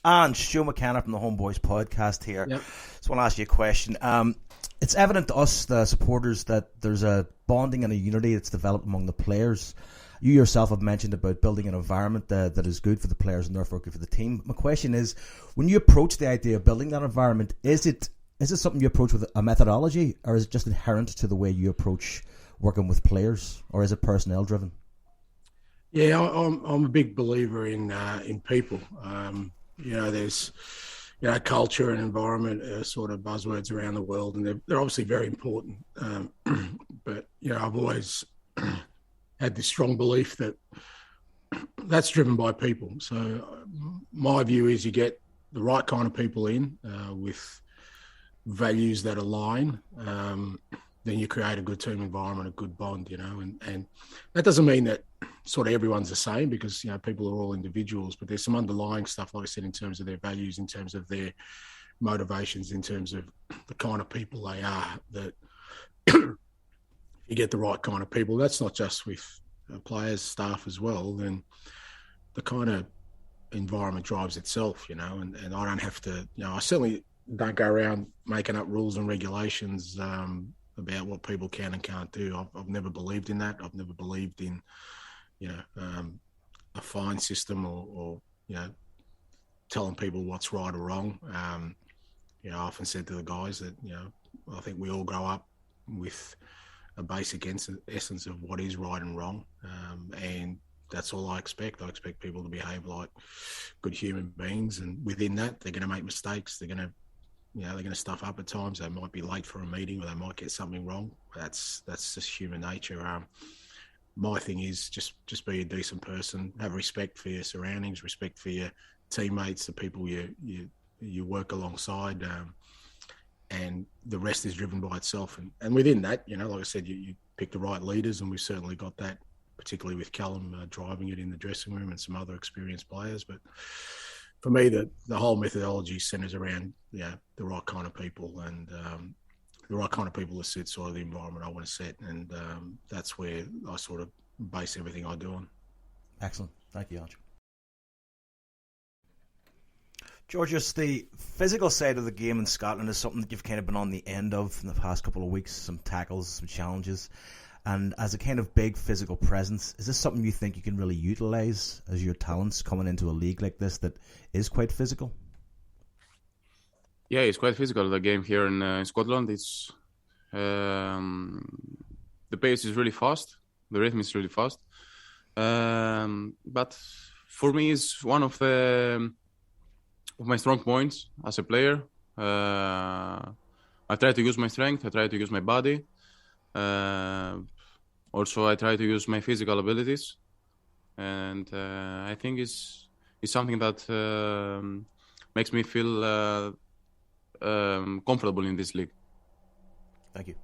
And Stu McKenna from the Homeboys podcast here. Yep. Just want to ask you a question. It's evident to us, the supporters, that there's a bonding and a unity that's developed among the players. You yourself have mentioned about building an environment that is good for the players and therefore good for the team. My question is, when you approach the idea of building that environment, is it something you approach with a methodology, or is it just inherent to the way you approach working with players, or is it personnel driven? Yeah, I'm a big believer in people. There's culture and environment are sort of buzzwords around the world, and they're obviously very important. But I've always had this strong belief that that's driven by people. So my view is you get the right kind of people in with values that align, then you create a good team environment, a good bond, and that doesn't mean that sort of everyone's the same, because people are all individuals, but there's some underlying stuff, like I said, in terms of their values, in terms of their motivations, in terms of the kind of people they are, that you get the right kind of people. That's not just with players, staff as well, then the kind of environment drives itself, and I don't have to, I certainly don't go around making up rules and regulations about what people can and can't do. I've never believed in that. I've never believed in a fine system or telling people what's right or wrong. I often said to the guys that I think we all grow up with a basic essence of what is right and wrong, and that's all I expect. I expect people to behave like good human beings, and within that, they're going to make mistakes. They're going to stuff up at times. They might be late for a meeting, or they might get something wrong. That's just human nature. My thing is just be a decent person, have respect for your surroundings, respect for your teammates, the people you work alongside, and the rest is driven by itself. And within that, like I said, you pick the right leaders, and we've certainly got that, particularly with Callum driving it in the dressing room and some other experienced players. But for me, the whole methodology centres around the right kind of people, and the right kind of people to set sort of the environment I want to set, and that's where I sort of base everything I do on. Excellent. Thank you, Ange. Georgios, the physical side of the game in Scotland is something that you've kind of been on the end of in the past couple of weeks, some tackles, some challenges. And as a kind of big physical presence, is this something you think you can really utilise as your talents coming into a league like this that is quite physical? Yeah, it's quite physical. The game here in Scotland, it's the pace is really fast. The rhythm is really fast. But for me, it's one of my strong points as a player. I try to use my strength. I try to use my body. Also, I try to use my physical abilities, and I think it's something that makes me feel comfortable in this league. Thank you.